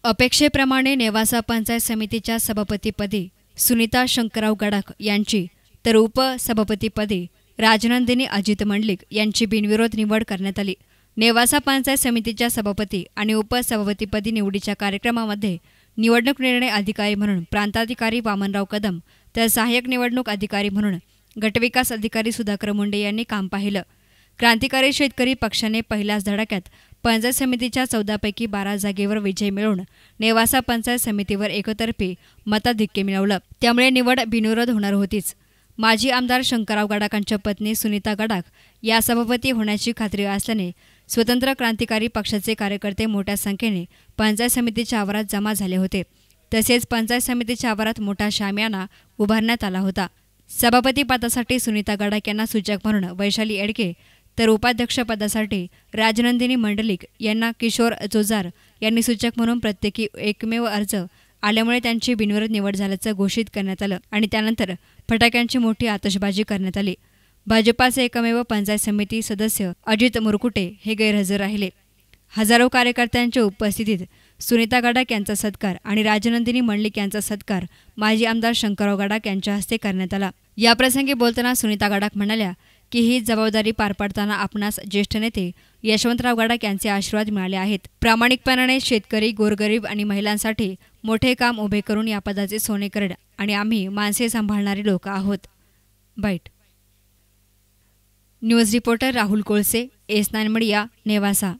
अपेक्षेप्रमाणे नेवासा पंचायत समितीच्या सभापतीपदी सुनीता शंकरराव गडाख यांची तर उपसभापतीपदी राजनंदिनी अजित मंडलिक यांची बिनविरोध निवड करण्यात आली। नेवासा पंचायत समितीच्या सभापती आणि उपसभापतीपदी निवडीच्या कार्यक्रमामध्ये निवडणूक निर्णय अधिकारी म्हणून प्रांताधिकारी वामनराव कदम तर सहाय्यक निवडणूक अधिकारी म्हणून गटविकास अधिकारी सुधाकर मुंडे यांनी काम पाहिलं। क्रांतिकारी शेतकरी पक्षाने पहिल्याच धडाक्यात पंचायत समितीच्या 14 पैकी 12 जागेवर विजय मिळवून नेवासा पंचायत समितीवर एकतर्फी मताधिक्य मिळवलं। त्यामुळे निवड बिनविरोध होणार होतीच। माजी आमदार शंकरराव गडाखांच्या पत्नी सुनीता गडाख या सभापती होण्याची खात्री असल्याने स्वतंत्र क्रांतिकारी पक्षाचे कार्यकर्ते मोठ्या संख्येने पंचायत समितीच्या आवारात जमा झाले होते। तसेच पंचायत समितीच्या आवारात मोठा शामियाना उभारण्यात आला होता। सभापती पदासाठी सुनीता गडाख यांना सूचक म्हणून वैशाली एडके तर उपाध्यक्षपदासाठी राजनंदिनी मंडलिक यांना किशोर जोजार यांनी सूचक म्हणून प्रत्येकी एकमेव अर्ज आल्यामुळे त्यांची बिनविरोध निवड झाल्याचं घोषित करण्यात आलं आणि त्यानंतर फटाक्यांची मोठी आतषबाजी करण्यात आली। भाजपाचे एकमेव पंचायत समिती सदस्य अजित मुरकुटे हे गैरहजर राहिले। हजारो कार्यकर्त्यांच्या उपस्थितीत सुनीता गडाख यांचा सत्कार आणि राजनंदिनी मंडलिक यांचा सत्कार माजी आमदार शंकरराव गडाख यांच्या हस्ते करण्यात आला। याप्रसंगी बोलताना सुनीता गडाख म्हणाल्या की ही जबाबदारी पार पाडताना आपणास ज्येष्ठ नेते यशवंतराव गडाख यांचे आशीर्वाद मिळाले आहेत। प्रामाणिकपणाने शेतकरी, गोरगरीब आणि महिलांसाठी मोठे काम उभे करून या पदाचे सोने करड आणि आम्ही माणसे सांभाळणारे लोक आहोत। बाईट न्यूज रिपोर्टर राहुल कोळसे, एस9 मीडिया, नेवासा।